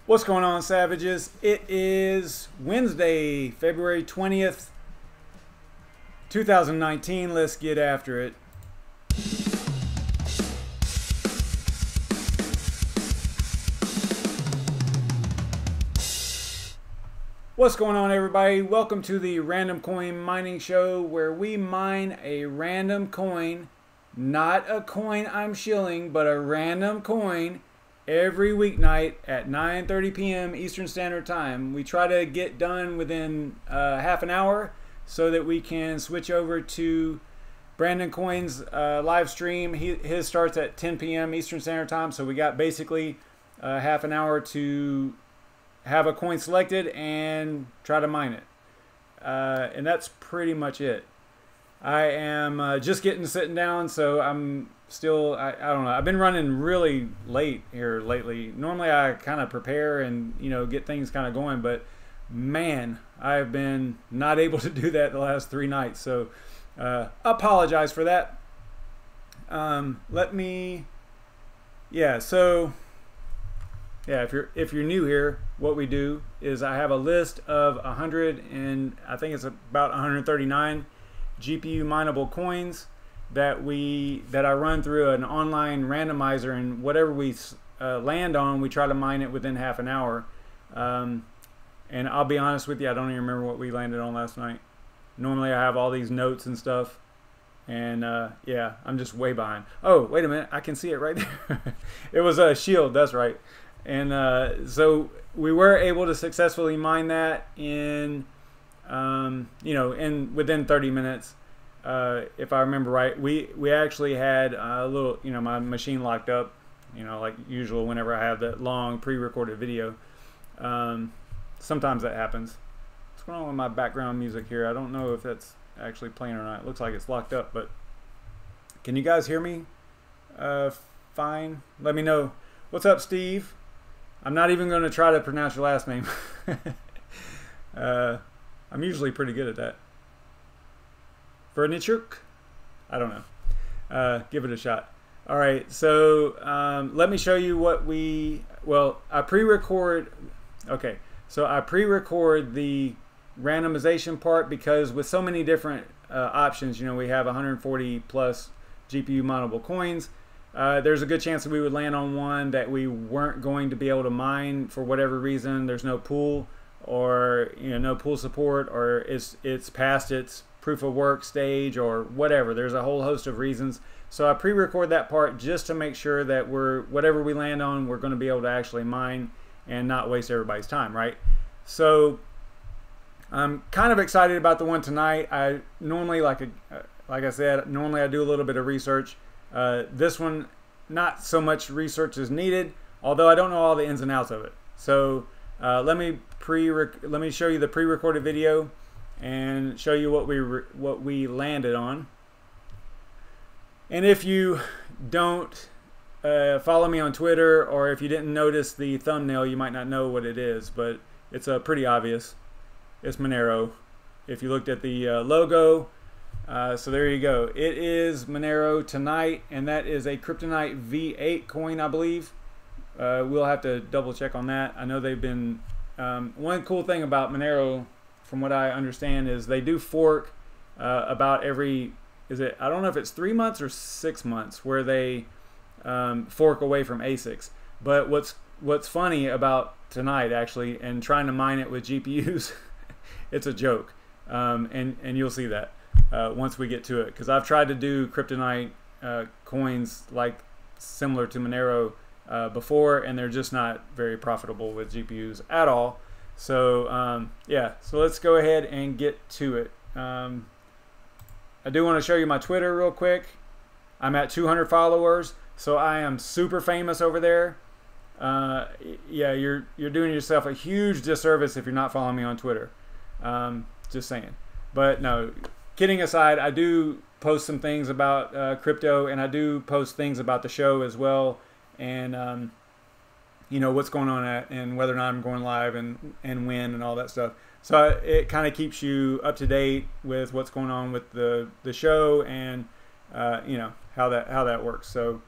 What's going on, Savages? It is Wednesday, February 20th, 2019. Let's get after it. What's going on, everybody? Welcome to the RandomCoin Mining Show, where we mine a random coin, not a coin I'm shilling, but a random coin, every weeknight at 9:30 p.m. Eastern Standard Time. We try to get done within half an hour so that we can switch over to BrandonCoin's live stream. His starts at 10 p.m. Eastern Standard Time, so we got basically half an hour to have a coin selected and try to mine it. And that's pretty much it. I am just sitting down, so I'm still, I don't know, I've been running really late here lately. Normally I kind of prepare and, you know, get things kind of going, but man, I've been not able to do that the last 3 nights, so apologize for that. If you're new here, what we do is I have a list of 100 and I think it's about 139 GPU mineable coins that I run through an online randomizer, and whatever we land on, we try to mine it within half an hour. And I'll be honest with you, I don't even remember what we landed on last night. Normally I have all these notes and stuff, and yeah, I'm just way behind. Oh, wait a minute, I can see it right there. It was a shield, that's right. And so we were able to successfully mine that in within 30 minutes. If I remember right, we actually had a little, my machine locked up, like usual whenever I have that long pre-recorded video. Sometimes that happens. What's going on with my background music here? I don't know if that's actually playing or not. It looks like it's locked up, but can you guys hear me fine? Let me know. What's up, Steve? I'm not even going to try to pronounce your last name. I'm usually pretty good at that. Vernichuk? I don't know. Give it a shot. All right, so let me show you what I pre-record. Okay, so I pre-record the randomization part because with so many different options, we have 140 plus GPU mineable coins. There's a good chance that we would land on one that we weren't going to be able to mine for whatever reason. There's no pool, or no pool support, or it's past its proof of work stage, or whatever. There's a whole host of reasons. So I pre-record that part just to make sure that whatever we land on, we're going to be able to actually mine and not waste everybody's time, right? So I'm kind of excited about the one tonight. I normally, like I said, normally I do a little bit of research. This one, not so much research is needed, although I don't know all the ins and outs of it. So let me show you the pre-recorded video and show you what we landed on. And if you don't follow me on Twitter, or if you didn't notice the thumbnail, you might not know what it is, but it's pretty obvious. It's Monero. If you looked at the logo. So there you go. It is Monero tonight, and that is a CryptoNightv8 coin, I believe. We'll have to double check on that. I know they've been one cool thing about Monero, from what I understand, is they do fork about every, I don't know if it's 3 months or 6 months, where they fork away from ASICs. But what's funny about tonight, actually, and trying to mine it with GPUs, it's a joke, and you'll see that once we get to it, because I've tried to do CryptoNight coins like similar to Monero before, and they're just not very profitable with GPUs at all. So yeah, so let's go ahead and get to it. I do want to show you my Twitter real quick. I'm at 200 followers, so I am super famous over there. Yeah, you're doing yourself a huge disservice if you're not following me on Twitter. Just saying. But no, kidding aside, I do post some things about crypto, and I do post things about the show as well, and what's going on and whether or not I'm going live and when and all that stuff. So it kind of keeps you up to date with what's going on with the show, and how that works. So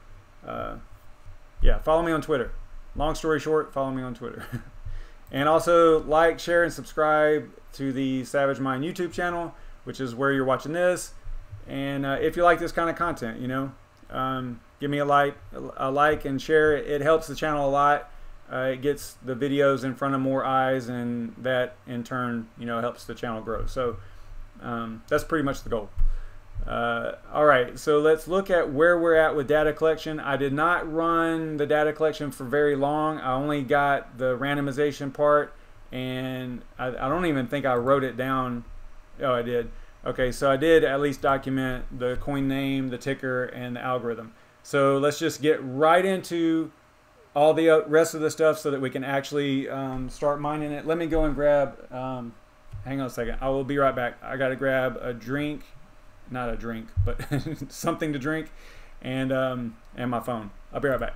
yeah, follow me on Twitter. long story short, follow me on Twitter. And also like, share, and subscribe to the SavageMine YouTube channel, which is where you're watching this. And if you like this kind of content, you know, give me a like and share. It helps the channel a lot. It gets the videos in front of more eyes, and that in turn, you know, helps the channel grow. So that's pretty much the goal. All right, so let's look at where we're at with data collection. I did not run the data collection for very long. I only got the randomization part, and I don't even think I wrote it down. Oh, I did. Okay, so I did at least document the coin name, the ticker, and the algorithm. So let's just get right into all the rest of the stuff so that we can actually start mining it. Let me go and grab, hang on a second. I will be right back. I got to grab a drink, not a drink, but something to drink, and my phone. I'll be right back.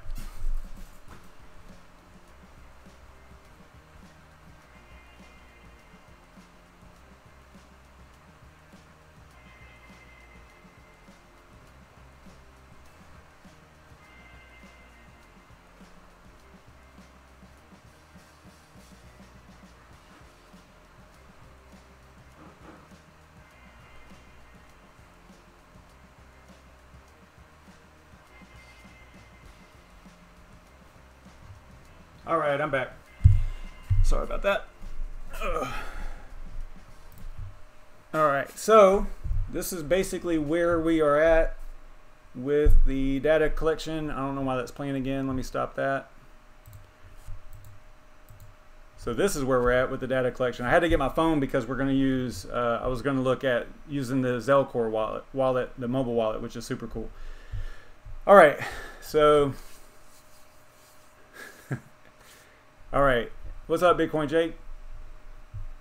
All right, I'm back. Sorry about that. Ugh. All right, so this is basically where we are at with the data collection. I don't know why that's playing again. Let me stop that. So this is where we're at with the data collection. I had to get my phone because we're going to use, I was going to look at using the Zelcore wallet, the mobile wallet, which is super cool. All right, so... All right, what's up, Bitcoin Jake?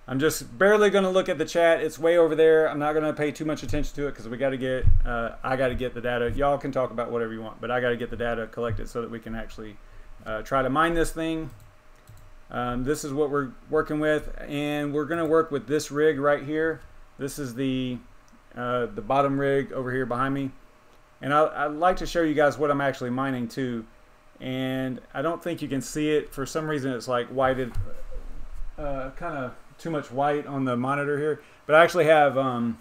I'm just barely going to look at the chat. It's way over there. I'm not going to pay too much attention to it because we got to get, I got to get the data. Y'all can talk about whatever you want, but I got to get the data collected so that we can actually try to mine this thing. This is what we're working with, and we're going to work with this rig right here. This is the bottom rig over here behind me, and I'd like to show you guys what I'm actually mining too. And I don't think you can see it. For some reason it's like whited, kind of too much white on the monitor here, but I actually have I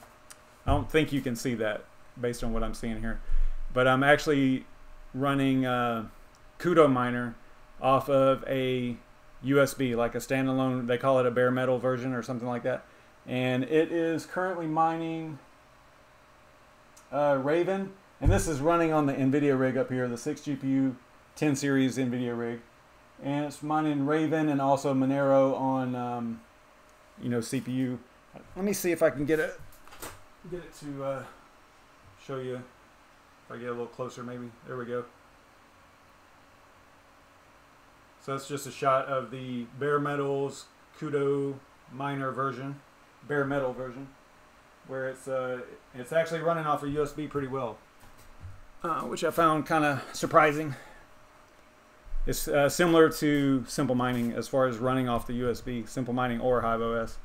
don't think you can see that based on what I'm seeing here, but I'm actually running Kudo miner off of a USB, like a standalone, they call it a bare metal version or something like that, and it is currently mining Raven, and this is running on the NVIDIA rig up here, the 6 GPU 10 series NVIDIA rig, and it's mining Raven and also Monero on you know, CPU. Let me see if I can get it to show you. If I get a little closer, maybe. There we go. So that's just a shot of the bare metals Kudo miner version, bare metal version, where it's actually running off a USB pretty well, which I found kind of surprising. It's similar to Simple Mining as far as running off the USB, Simple Mining or HiveOS.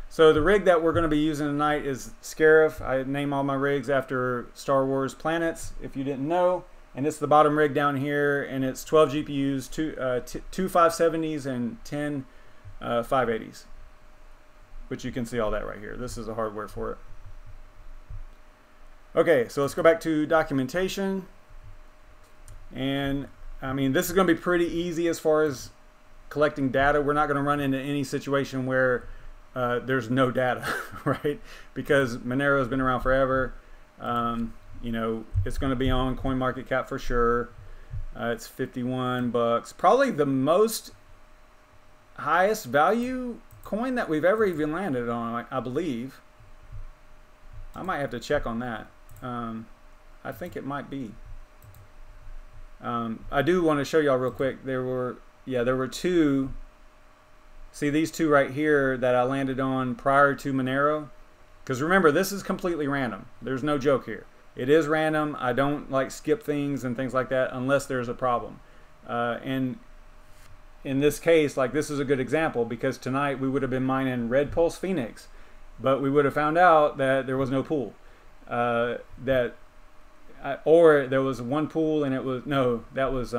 So the rig that we're going to be using tonight is Scarif. I name all my rigs after Star Wars planets, if you didn't know. And it's the bottom rig down here, and it's 12 GPUs, two 570s and 10 580s, which you can see all that right here. This is the hardware for it. Okay, so let's go back to documentation. And I mean, this is going to be pretty easy as far as collecting data. We're not going to run into any situation where there's no data, right? Because Monero has been around forever. You know, it's going to be on CoinMarketCap for sure. It's 51 bucks. Probably the most highest value coin that we've ever even landed on, I believe. I might have to check on that. I think it might be. I do want to show y'all real quick. There were two. See these two right here that I landed on prior to Monero? Because remember, this is completely random. There's no joke here. It is random. I don't like skip things and things like that unless there's a problem. And in this case, like, this is a good example because tonight we would have been mining Red Pulse Phoenix, but we would have found out that there was no pool. Or there was one pool and it was, no, that was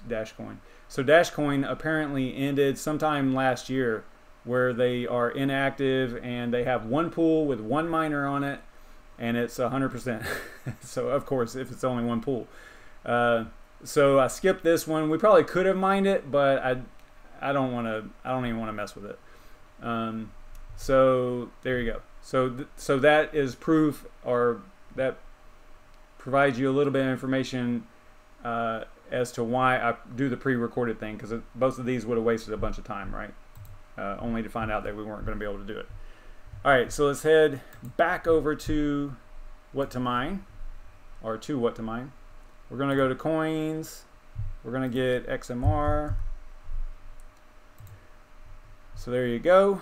Dashcoin. So Dashcoin apparently ended sometime last year, where they are inactive and they have one pool with one miner on it, and it's 100%. So of course, if it's only one pool. So I skipped this one. We probably could have mined it, but I don't even want to mess with it. So there you go. So that is proof, or that provides you a little bit of information as to why I do the pre-recorded thing, because both of these would have wasted a bunch of time, right? Only to find out that we weren't going to be able to do it. All right, so let's head back over to what to mine, or to what to mine. We're going to go to coins. We're going to get XMR. So there you go.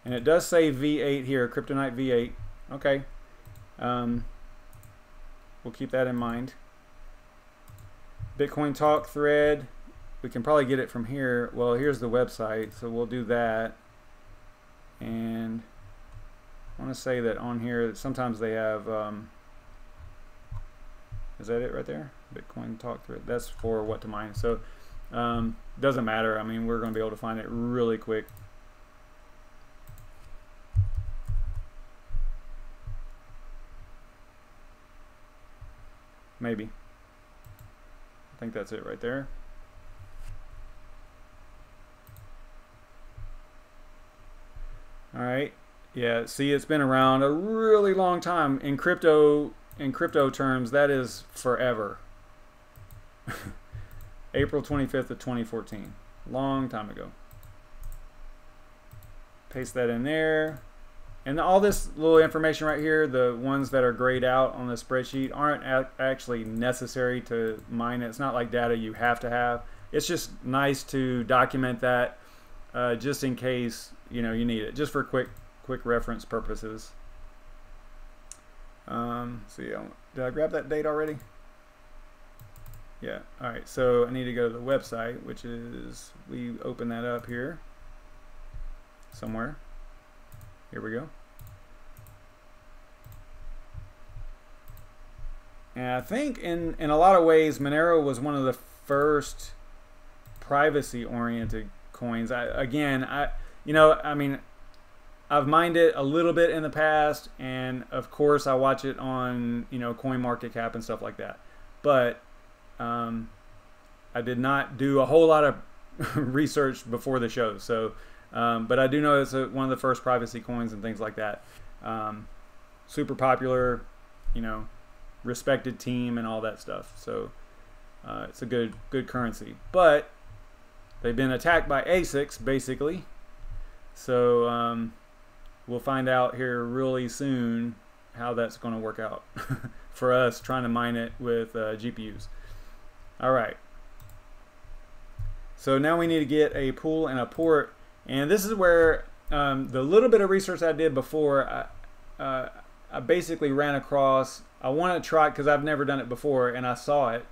And it does say V8 here, CryptoNightv8. Okay. We'll keep that in mind. Bitcoin Talk thread. We can probably get it from here. Well, here's the website, so we'll do that. And I want to say that on here, sometimes they have, is that it right there? Bitcoin Talk thread. That's for what to mine. So doesn't matter. I mean, we're going to be able to find it really quick. Maybe. I think that's it right there. All right. Yeah, see, it's been around a really long time. In crypto terms, that is forever. April 25th of 2014. Long time ago. Paste that in there. And all this little information right here, the ones that are grayed out on the spreadsheet, aren't actually necessary to mine it. It's not like data you have to have. It's just nice to document that just in case you need it, just for quick reference purposes. See, did I grab that date already? Yeah. All right. So I need to go to the website, which is, we open that up here somewhere. Here we go. And I think in a lot of ways, Monero was one of the first privacy-oriented coins. I mean, I've mined it a little bit in the past, and of course I watch it on CoinMarketCap and stuff like that. But I did not do a whole lot of research before the show. So, but I do know it's one of the first privacy coins and things like that. Super popular, respected team and all that stuff. So it's a good currency. But they've been attacked by ASICs basically. So we'll find out here really soon how that's going to work out for us trying to mine it with GPUs. All right. So now we need to get a pool and a port, and this is where the little bit of research I did before, I basically ran across. I want to try, because I've never done it before and I saw it,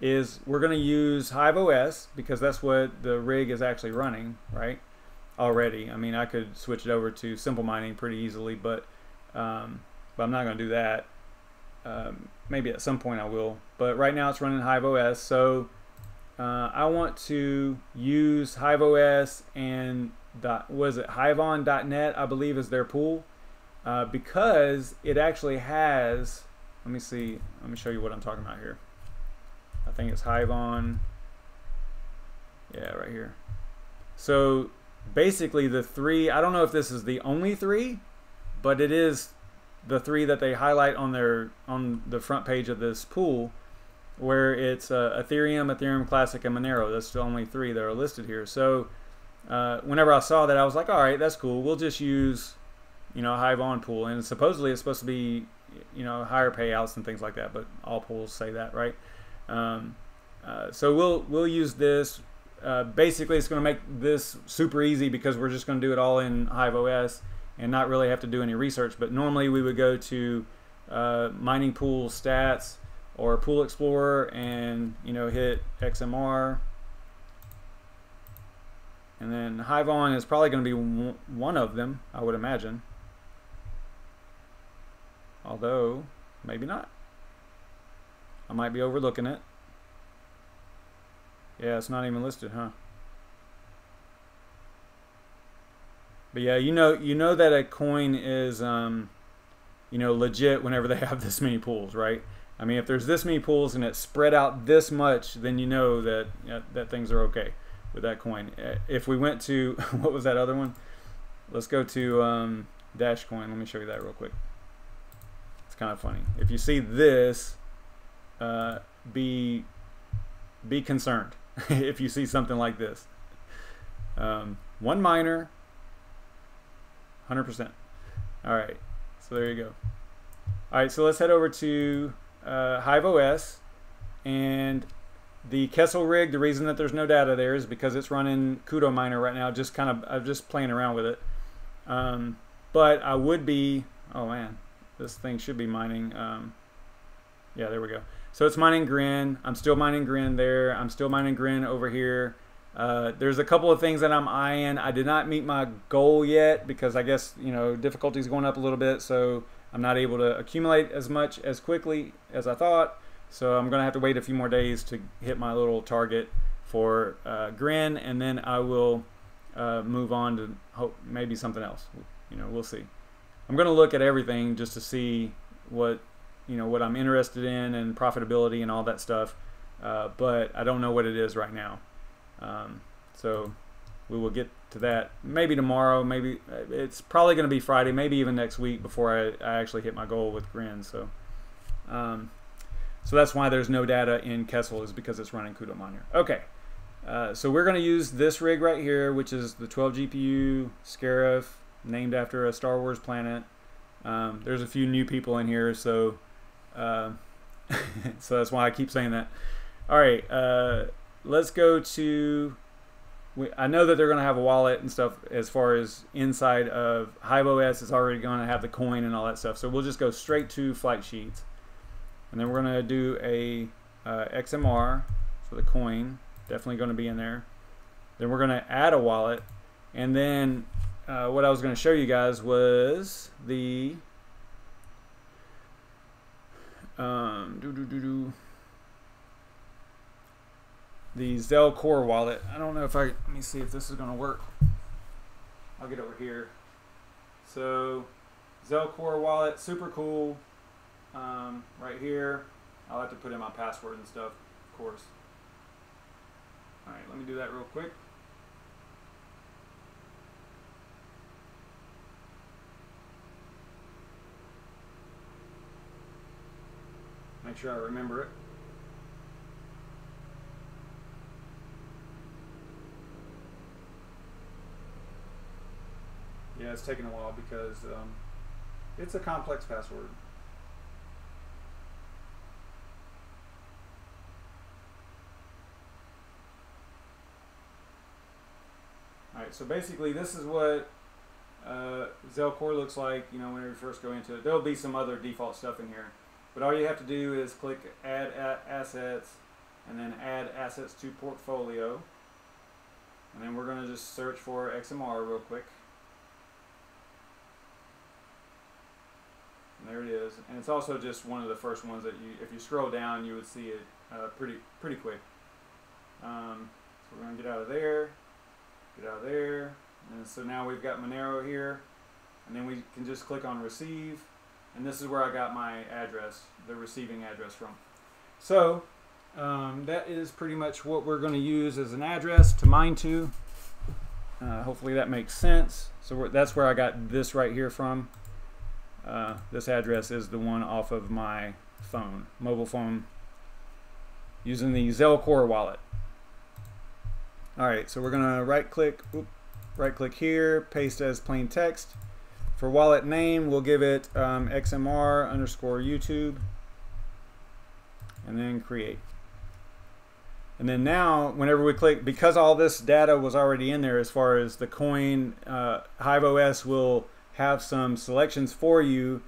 is we're going to use HiveOS because that's what the rig is actually running, right? Already. I mean, I could switch it over to simple mining pretty easily, but I'm not going to do that. Maybe at some point I will, but right now it's running HiveOS. So I want to use HiveOS and Hivon.net, I believe, is their pool, because it actually has, let me see, let me show you what I'm talking about here. I think it's Hivon, yeah, right here. So basically the three, I don't know if this is the only three, but it is the three that they highlight on the front page of this pool, where it's Ethereum, Ethereum Classic, and Monero. That's the only three that are listed here. So whenever I saw that, I was like, all right, that's cool. We'll just use, Hivon pool, and supposedly it's supposed to be, higher payouts and things like that. But all pools say that, right? So we'll use this. Basically, it's going to make this super easy because we're just going to do it all in HiveOS and not really have to do any research. But normally we would go to mining pool stats or Pool Explorer and hit XMR, and then Hivon is probably going to be one of them, I would imagine, although maybe not. I might be overlooking it. Yeah, it's not even listed, huh? But yeah, you know that a coin is you know, legit whenever they have this many pools, right? I mean, if there's this many pools and it's spread out this much, then you know that that things are okay with that coin. If we went to what was that other one? Let's go to Dash Coin. Let me show you that real quick. It's kind of funny. If you see this, be concerned if you see something like this. One miner, 100%. All right, so there you go. All right, so let's head over to HiveOS, and the Kessel rig. The reason that there's no data there is because it's running CryptoMiner right now. Just I'm just playing around with it. But I would be. Oh man, this thing should be mining. Yeah, there we go. So it's mining Grin. I'm still mining Grin there. I'm still mining Grin over here. There's a couple of things that I'm eyeing. I did not meet my goal yet because I guess, you know, difficulty is going up a little bit, so I'm not able to accumulate as much as quickly as I thought. So I'm going to have to wait a few more days to hit my little target for Grin, and then I will move on to hope maybe something else. You know, we'll see. I'm going to look at everything just to see what, you know, what I'm interested in and profitability and all that stuff, but I don't know what it is right now. So we will get to that maybe tomorrow. Maybe it's probably going to be Friday, maybe even next week before I actually hit my goal with Grin. So so that's why there's no data in Kessel, is because it's running CryptoMiner. Okay, so we're going to use this rig right here, which is the 12 GPU Scarif, named after a Star Wars planet. There's a few new people in here, so so that's why I keep saying that. All right, let's go to. I know that they're going to have a wallet and stuff as far as inside of HiveOS is already going to have the coin and all that stuff. So we'll just go straight to flight sheets, and then we're going to do a XMR for the coin. Definitely going to be in there. Then we're going to add a wallet, and then what I was going to show you guys was the the Zelle Core wallet. I don't know if let me see if this is going to work. I'll get over here. So Zelle Core wallet, super cool. Right here. I'll have to put in my password and stuff, of course. All right, let me do that real quick. Make sure I remember it. Yeah, it's taking a while because it's a complex password. Alright, so basically this is what Zelle Core looks like, you know, when you first go into it. There'll be some other default stuff in here, but all you have to do is click Add Assets, and then Add Assets to Portfolio, and then we're going to just search for XMR real quick. And there it is, and it's also just one of the first ones that if you scroll down, you would see it pretty quick. So we're going to get out of there, and so now we've got Monero here, and then we can just click on Receive, and this is where I got my address, the receiving address from. So that is pretty much what we're going to use as an address to mine to. Hopefully that makes sense. So that's where I got this right here from. This address is the one off of my phone, mobile phone, using the Zelle Core wallet. Alright, so we're going to right click here, paste as plain text. For wallet name, we'll give it XMR_YouTube, and then create. And then now, whenever we click, because all this data was already in there as far as the coin, HiveOS will have some selections for you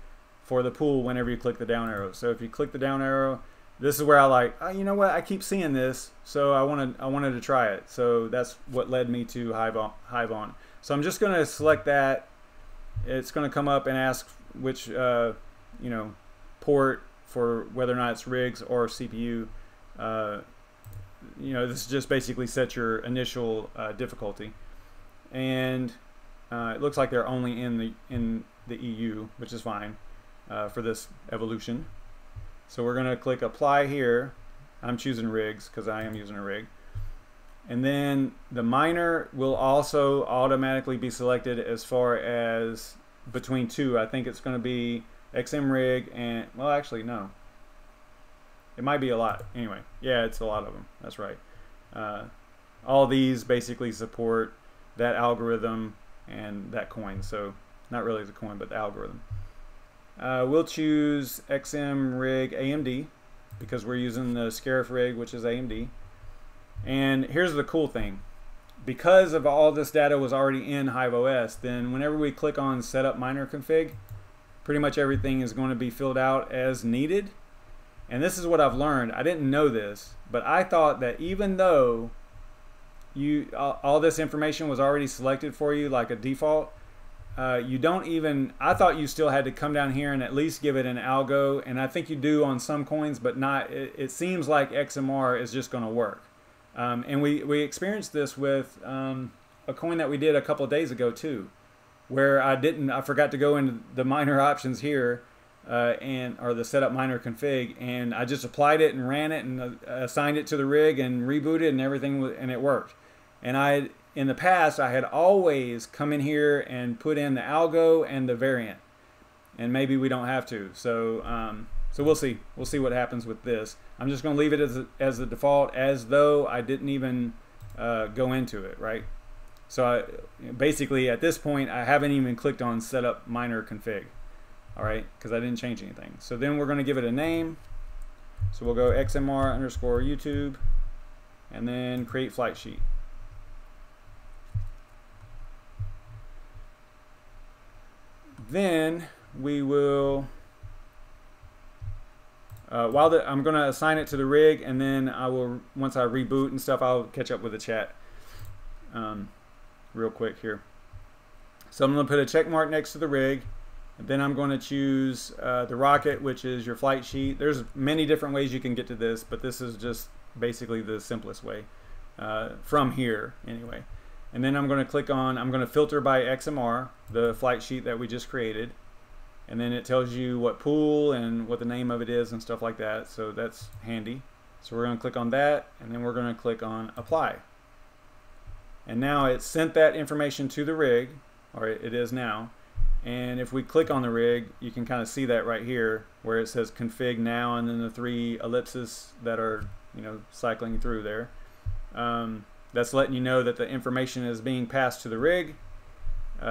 for the pool whenever you click the down arrow. So if you click the down arrow, this is where I like, oh, you know what, I keep seeing this, so I wanted to try it. So that's what led me to HiveOn. So I'm just going to select that. It's going to come up and ask which you know, port for whether or not it's rigs or CPU. this just basically sets your initial difficulty, and it looks like they're only in the EU, which is fine for this evolution. So we're going to click apply here. I'm choosing rigs because I am using a rig. And then the miner will also automatically be selected as far as between two. I think it's going to be XM rig and, well, actually, no. It might be a lot. Anyway, yeah, it's a lot of them. That's right. All these basically support that algorithm and that coin. So not really the coin, but the algorithm. We'll choose XM rig AMD because we're using the Scarif rig, which is AMD. And here's the cool thing. Because of all this data was already in HiveOS, then whenever we click on Setup Miner Config, pretty much everything is going to be filled out as needed. And this is what I've learned. I didn't know this, but I thought that even though all this information was already selected for you like a default, you don't even, I thought you still had to come down here and at least give it an algo, and I think you do on some coins, but not, it seems like XMR is just going to work. And we experienced this with a coin that we did a couple of days ago too, where I forgot to go into the miner options here, or the setup miner config, and I just applied it and ran it and assigned it to the rig and rebooted and everything, and it worked. And in the past, I had always come in here and put in the algo and the variant, and maybe we don't have to. So so we'll see. We'll see what happens with this. I'm just going to leave it as the default, as though I didn't even go into it, right? So basically, at this point, I haven't even clicked on Setup Miner Config, all right, because I didn't change anything. So then we're going to give it a name. So we'll go XMR_YouTube, and then create flight sheet. Then we will, I'm going to assign it to the rig, and then I will, once I reboot and stuff, I'll catch up with the chat real quick here. So I'm going to put a check mark next to the rig, and then I'm going to choose the rocket, which is your flight sheet. There's many different ways you can get to this, but this is just basically the simplest way from here anyway. And then I'm going to click on, I'm going to filter by XMR, the flight sheet that we just created. And then it tells you what pool and what the name of it is and stuff like that. So that's handy. So we're going to click on that, and then we're going to click on apply. And now it sent that information to the rig, or it is now. And if we click on the rig, you can kind of see that right here where it says config now, and then the 3 ellipses that are, cycling through there. That's letting you know that the information is being passed to the rig,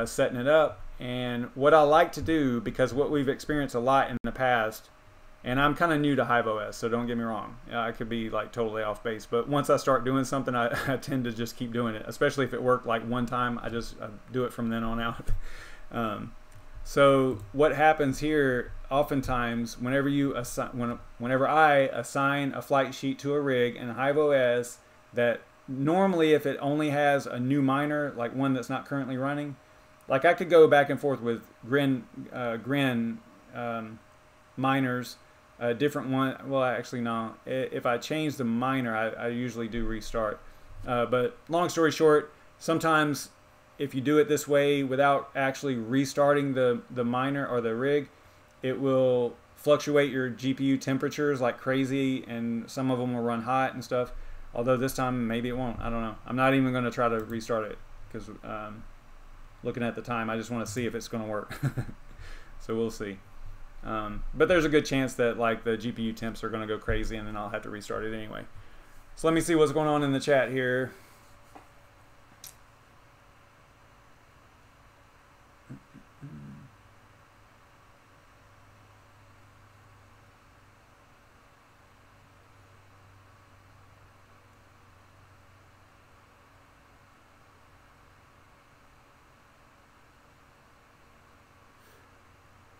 setting it up. And what I like to do, because what we've experienced a lot in the past, and I'm kind of new to HiveOS, so don't get me wrong, I could be like totally off base, but once I start doing something, I tend to just keep doing it, especially if it worked like one time. I do it from then on out. So what happens here, oftentimes, whenever I assign a flight sheet to a rig in HiveOS, that normally if it only has a new miner, like one that's not currently running, like I could go back and forth with Grin miners, different one. Well, actually no. If I change the miner, I usually do restart. But long story short, sometimes if you do it this way without actually restarting the miner or the rig, it will fluctuate your GPU temperatures like crazy, and some of them will run hot and stuff. Although this time maybe it won't. I don't know. I'm not even going to try to restart it because looking at the time, I just want to see if it's going to work. So we'll see. But there's a good chance that like the GPU temps are going to go crazy, and then I'll have to restart it anyway. So let me see what's going on in the chat here.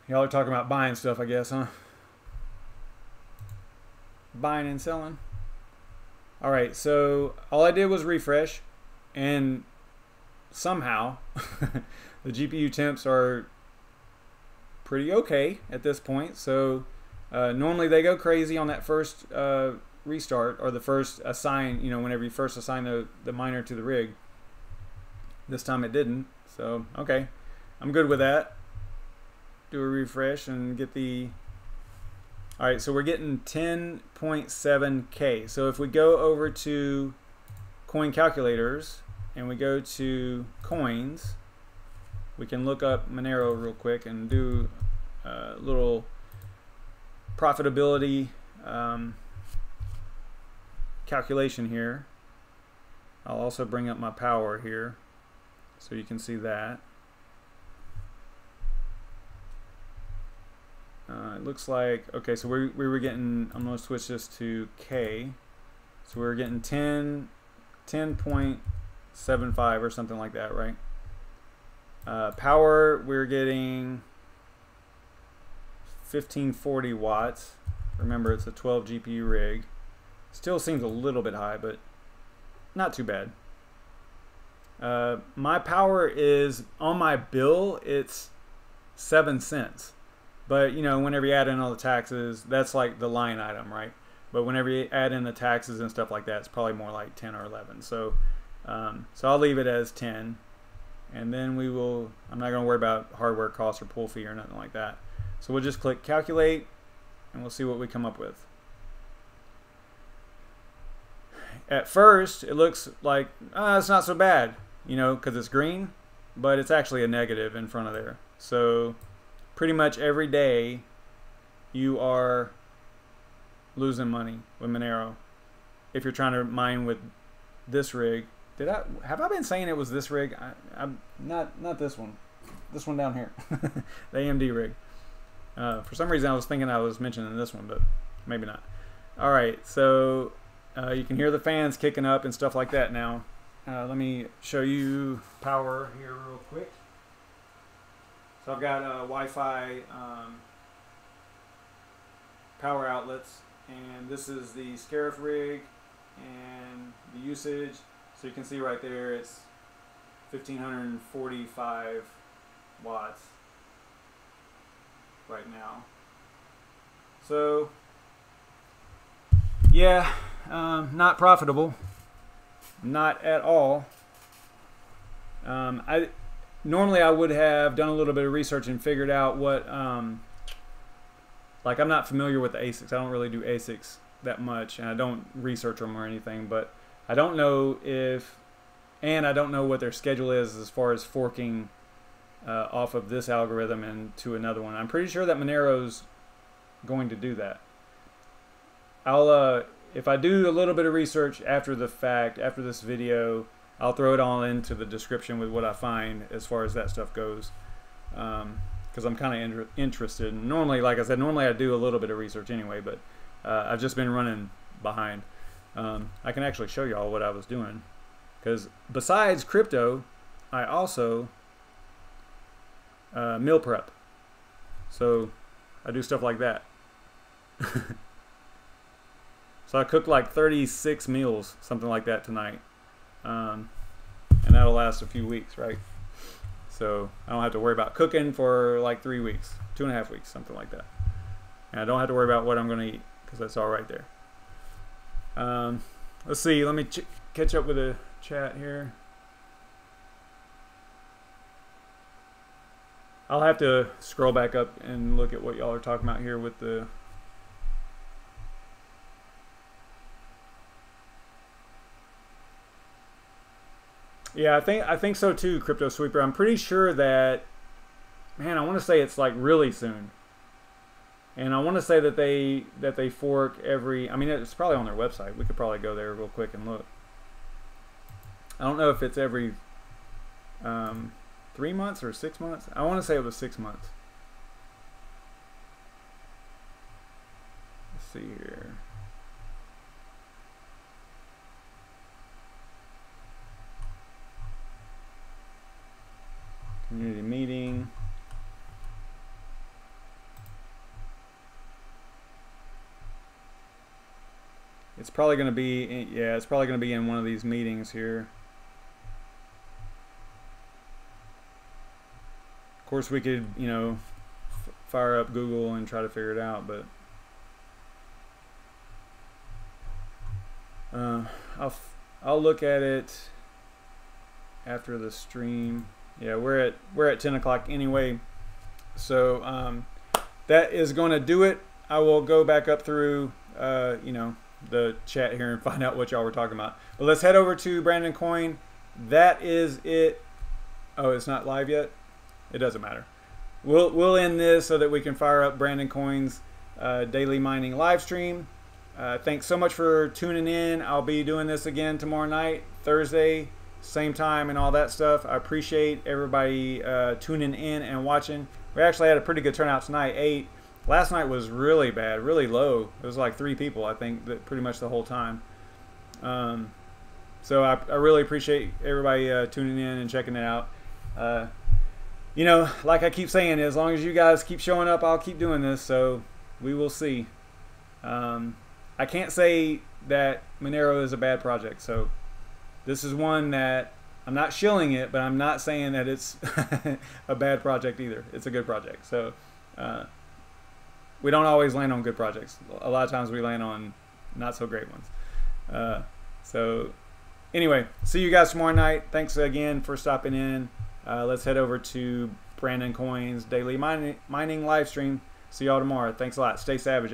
Y'all are talking about buying stuff, I guess, huh? Buying and selling. All right, so all I did was refresh, and somehow the GPU temps are pretty okay at this point. So normally they go crazy on that first restart, or the first assign, you know, whenever you first assign the miner to the rig. This time it didn't, so okay, I'm good with that. Do a refresh and get the, all right, so we're getting 10.7K. So if we go over to coin calculators and we go to coins, we can look up Monero real quick and do a little profitability calculation here. I'll also bring up my power here so you can see that. It looks like, okay, so we were getting, I'm going to switch this to K. So we were getting 10.75 or something like that, right? Power, we're getting 1540 watts. Remember, it's a 12 GPU rig. Still seems a little bit high, but not too bad. My power is, on my bill, it's 7 cents. But, you know, whenever you add in all the taxes, that's like the line item, right? But whenever you add in the taxes and stuff like that, it's probably more like 10 or 11. So, so I'll leave it as 10. And then we will, I'm not going to worry about hardware costs or pull fee or nothing like that. So we'll just click calculate and we'll see what we come up with. At first, it looks like, it's not so bad, you know, because it's green, but it's actually a negative in front of there. So pretty much every day you are losing money with Monero if you're trying to mine with this rig. Have I been saying it was this rig? I'm not this one. This one down here. The AMD rig. For some reason I was thinking I was mentioning this one, but maybe not. Alright, so you can hear the fans kicking up and stuff like that now. Let me show you power here real quick. So I've got Wi-Fi power outlets, and this is the Scarif rig and the usage. So you can see right there it's 1545 watts right now. So yeah, not profitable, not at all. Normally I would have done a little bit of research and figured out what, like I'm not familiar with the ASICs. I don't really do ASICs that much, and I don't research them or anything, but I don't know if, and I don't know what their schedule is as far as forking off of this algorithm into another one. I'm pretty sure that Monero's going to do that. I'll, if I do a little bit of research after the fact, after this video, I'll throw it all into the description with what I find as far as that stuff goes, because I'm kind of interested. And normally, like I said, normally I do a little bit of research anyway, but I've just been running behind. I can actually show y'all what I was doing, because besides crypto, I also meal prep. So I do stuff like that. So I cooked like 36 meals, something like that tonight. And that'll last a few weeks, right? So I don't have to worry about cooking for like 3 weeks, 2.5 weeks, something like that. And I don't have to worry about what I'm going to eat, because that's all right there. Let's see, let me catch up with the chat here. I'll have to scroll back up and look at what y'all are talking about here with the... Yeah, I think so too, Crypto Sweeper. I'm pretty sure that, man, I want to say it's like really soon. And I want to say that they fork every, I mean, it's probably on their website. We could probably go there real quick and look. I don't know if it's every 3 months or 6 months. I want to say it was 6 months. Let's see here. Community meeting. It's probably going to be, yeah, it's probably going to be in one of these meetings here. Of course, we could, you know, fire up Google and try to figure it out, but I'll look at it after the stream. Yeah, we're at 10 o'clock anyway, so that is going to do it. I will go back up through you know, the chat here and find out what y'all were talking about. But let's head over to BrandonCoin. That is it. Oh, it's not live yet. It doesn't matter. We'll end this so that we can fire up BrandonCoin's daily mining live stream. Thanks so much for tuning in. I'll be doing this again tomorrow night, Thursday, same time and all that stuff. I appreciate everybody tuning in and watching. We actually had a pretty good turnout tonight, 8. Last night was really bad, really low. It was like 3 people, I think, that pretty much the whole time. So I really appreciate everybody tuning in and checking it out. You know, like I keep saying, as long as you guys keep showing up, I'll keep doing this. So we will see. I can't say that Monero is a bad project. So this is one that I'm not shilling it, but I'm not saying that it's a bad project either. It's a good project. So we don't always land on good projects. A lot of times we land on not so great ones. So anyway, see you guys tomorrow night. Thanks again for stopping in. Let's head over to BrandonCoin's daily mining live stream. See y'all tomorrow. Thanks a lot. Stay savage.